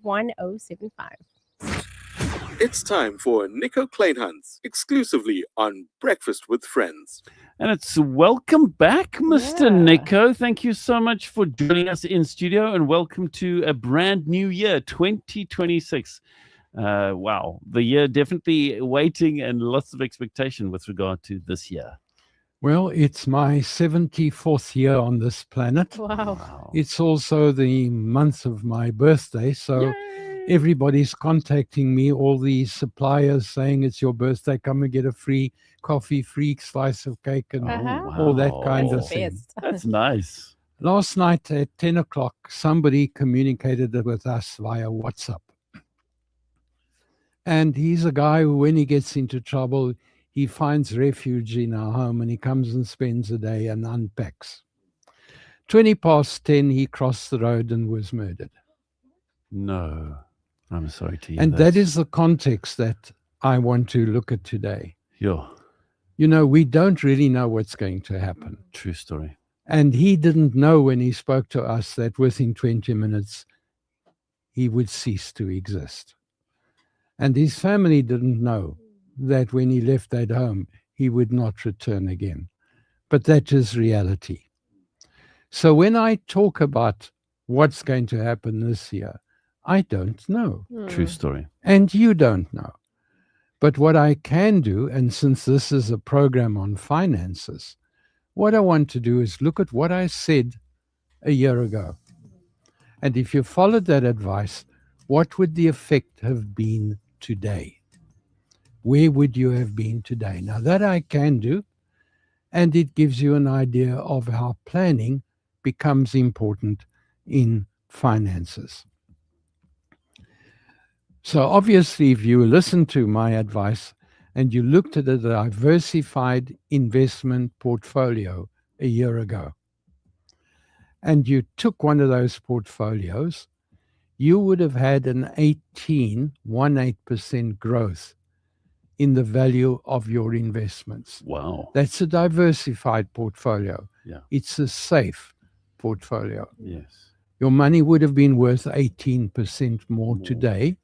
107.5. It's time for Nico Kleynhans, exclusively on Breakfast with Friends. And it's welcome back, Mr. Nico. Thank you so much for joining us in studio, and welcome to a brand new year, 2026. Wow, the year definitely waiting and lots of expectation with regard to this year. Well, it's my 74th year on this planet. Wow. It's also the month of my birthday, so everybody's contacting me, all these suppliers saying it's your birthday, come and get a free coffee, free slice of cake, and all that kind of thing. That's nice. Last night at 10 o'clock, somebody communicated with us via WhatsApp. And he's a guy who, when he gets into trouble, he finds refuge in our home, and he comes and spends a day and unpacks. 20 past 10, he crossed the road and was murdered. No, I'm sorry to hear and that is the context that I want to look at today. Yeah. You know, we don't really know what's going to happen. True story. And he didn't know when he spoke to us that within 20 minutes, he would cease to exist. And his family didn't know that when he left that home, he would not return again. But that is reality. So when I talk about what's going to happen this year, I don't know. True story. And you don't know. But what I can do, and since this is a program on finances, what I want to do is look at what I said a year ago. And if you followed that advice, what would the effect have been today? Where would you have been today? Now that I can do, and it gives you an idea of how planning becomes important in finances. So obviously, if you listen to my advice and you looked at a diversified investment portfolio a year ago, and you took one of those portfolios, you would have had an 18% growth in the value of your investments. Wow. That's a diversified portfolio. Yeah. It's a safe portfolio. Yes. Your money would have been worth 18% more today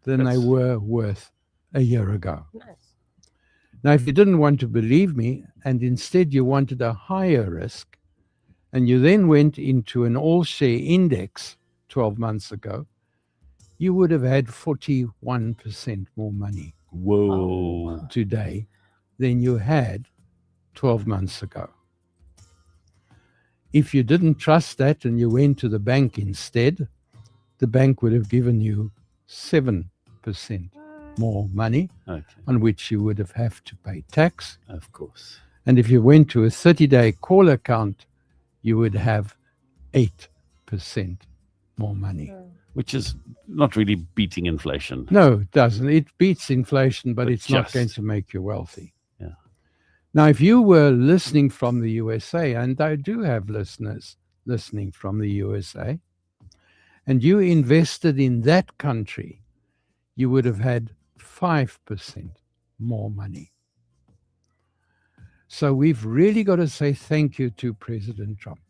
than they were worth a year ago. Nice. Now, if you didn't want to believe me, and instead you wanted a higher risk, and you then went into an all-share index 12 months ago, you would have had 41% more money today than you had 12 months ago. If you didn't trust that and you went to the bank instead, the bank would have given you 7% more money, on which you would have to pay tax. Of course. And if you went to a 30-day call account, you would have 8% more money. Which is not really beating inflation. No, it doesn't. It beats inflation, but it's not going to make you wealthy. Yeah. Now, if you were listening from the USA, and I do have listeners listening from the USA, and you invested in that country, you would have had 5% more money. So we've really got to say thank you to President Trump.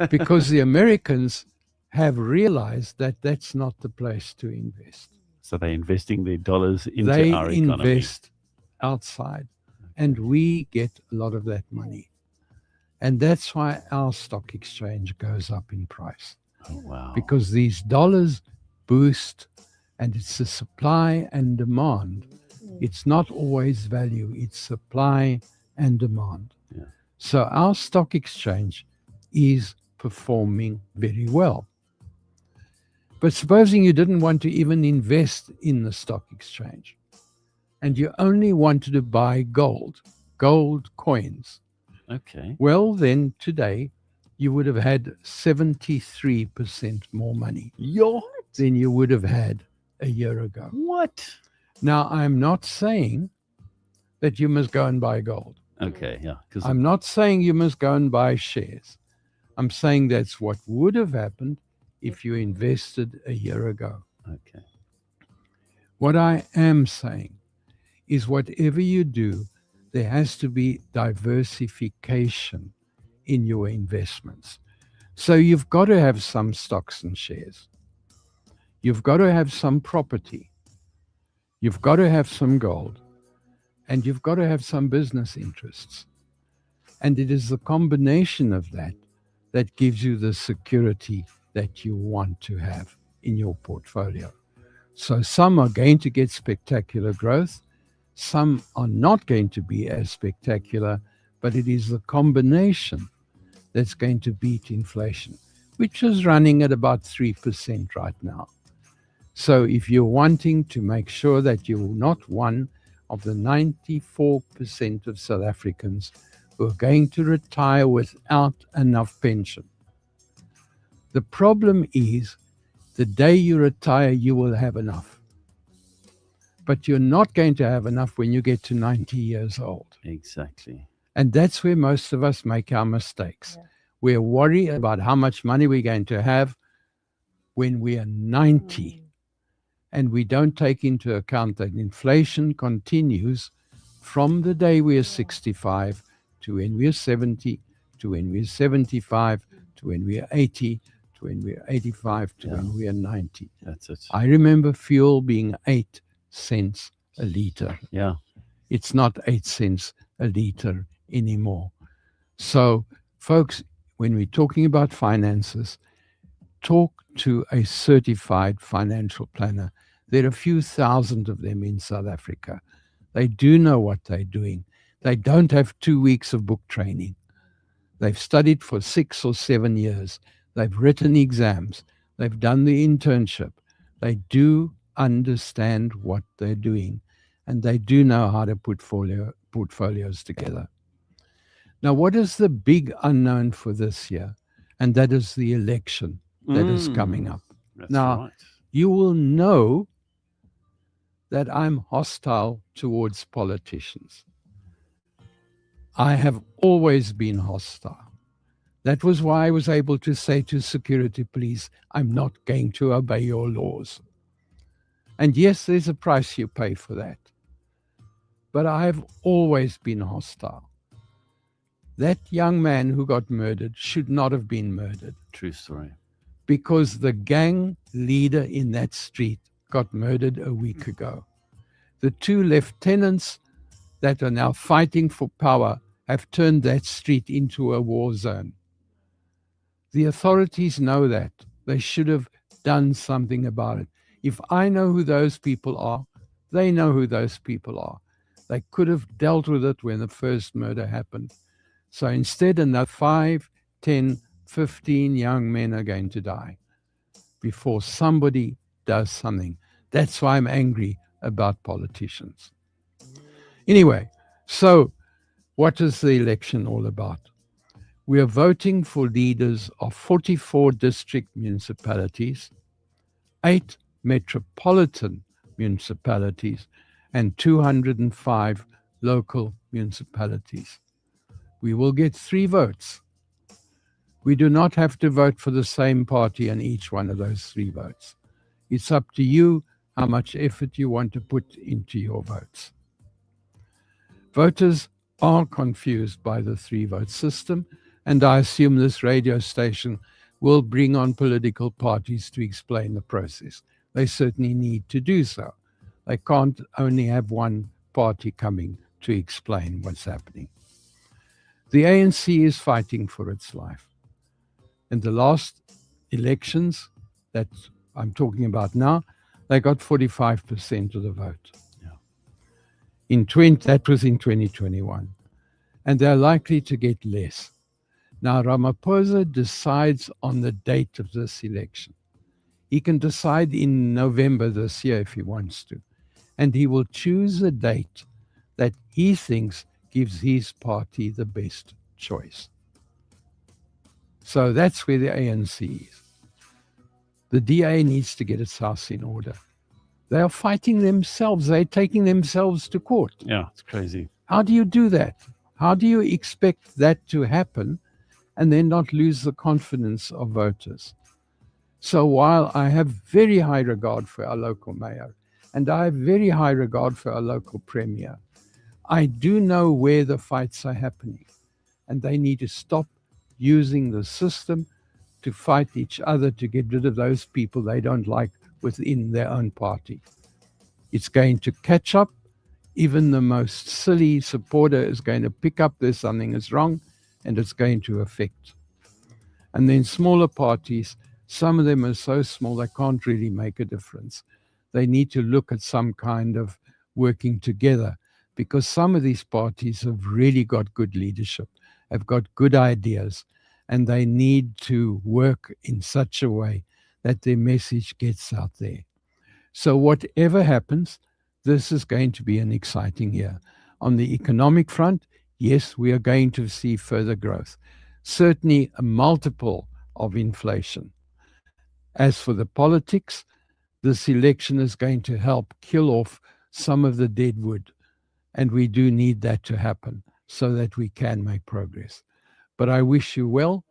Because the Americans have realized that that's not the place to invest. So they're investing their dollars into our economy. They invest outside, and we get a lot of that money. And that's why our stock exchange goes up in price. Oh, wow. Because these dollars boost, and it's the supply and demand. It's not always value, it's supply and demand. Yeah. So our stock exchange is performing very well. But supposing you didn't want to even invest in the stock exchange, and you only wanted to buy gold coins. Okay. Well, then today you would have had 73% more money than you would have had a year ago. What? Now, I'm not saying that you must go and buy gold. Okay, yeah. I'm not saying you must go and buy shares. I'm saying that's what would have happened if you invested a year ago. Okay. What I am saying is whatever you do, there has to be diversification in your investments. So you've got to have some stocks and shares. You've got to have some property. You've got to have some gold. And you've got to have some business interests. And it is the combination of that that gives you the security that you want to have in your portfolio. So some are going to get spectacular growth. Some are not going to be as spectacular, but it is the combination that's going to beat inflation, which is running at about 3% right now. So if you're wanting to make sure that you're not one of the 94% of South Africans who are going to retire without enough pension, the problem is the day you retire, you will have enough. But you're not going to have enough when you get to 90 years old. Exactly. And that's where most of us make our mistakes. Yeah. We're worried about how much money we're going to have when we are 90. And we don't take into account that inflation continues from the day we are 65 to when we are 70, to when we are 75, to when we are 80, to when we are 85, to when we are 90. That's it. I remember fuel being 8 cents a liter. Yeah. It's not 8 cents a liter anymore. So, folks, when we're talking about finances, talk to a certified financial planner. There are a few thousand of them in South Africa. They do know what they're doing. They don't have 2 weeks of book training. They've studied for 6 or 7 years. They've written exams. They've done the internship. They do understand what they're doing, and they do know how to put portfolios together. Now, what is the big unknown for this year? And that is the election that is coming up. That's Now, right. you will know that I'm hostile towards politicians. I have always been hostile. That was why I was able to say to security police, I'm not going to obey your laws. And yes, there's a price you pay for that. But I have always been hostile. That young man who got murdered should not have been murdered, True story. because the gang leader in that street got murdered a week ago. The 2 lieutenants that are now fighting for power have turned that street into a war zone. The authorities know that. They should have done something about it. If I know who those people are, they know who those people are. They could have dealt with it when the first murder happened. So instead, another 5, 10, 15 young men are going to die before somebody does something. That's why I'm angry about politicians. Anyway, so what is the election all about? We are voting for leaders of 44 district municipalities, 8 metropolitan municipalities, and 205 local municipalities. We will get 3 votes. We do not have to vote for the same party in each one of those 3 votes. It's up to you how much effort you want to put into your votes. Voters are confused by the 3-vote system, and I assume this radio station will bring on political parties to explain the process. They certainly need to do so. They can't only have one party coming to explain what's happening. The ANC is fighting for its life. In the last elections that I'm talking about now, they got 45% of the vote. That was in 2021. And they're likely to get less. Now, Ramaphosa decides on the date of this election. He can decide in November this year if he wants to. And he will choose a date that he thinks gives his party the best choice. So that's where the ANC is. The DA needs to get its house in order. They are fighting themselves. They're taking themselves to court. Yeah, it's crazy. How do you do that? How do you expect that to happen and then not lose the confidence of voters? So while I have very high regard for our local mayor and I have very high regard for our local premier, I do know where the fights are happening, and they need to stop using the system to fight each other to get rid of those people they don't like within their own party. It's going to catch up. Even the most silly supporter is going to pick up there's something is wrong, and it's going to affect. And then smaller parties, some of them are so small they can't really make a difference. They need to look at some kind of working together, because some of these parties have really got good leadership, have got good ideas, and they need to work in such a way that their message gets out there. So whatever happens, this is going to be an exciting year. On the economic front, yes, we are going to see further growth, certainly a multiple of inflation. As for the politics, this election is going to help kill off some of the dead wood, and we do need that to happen so that we can make progress. But I wish you well,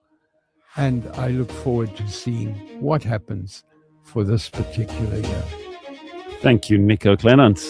and I look forward to seeing what happens for this particular year. Thank you, Nico Kleynhans.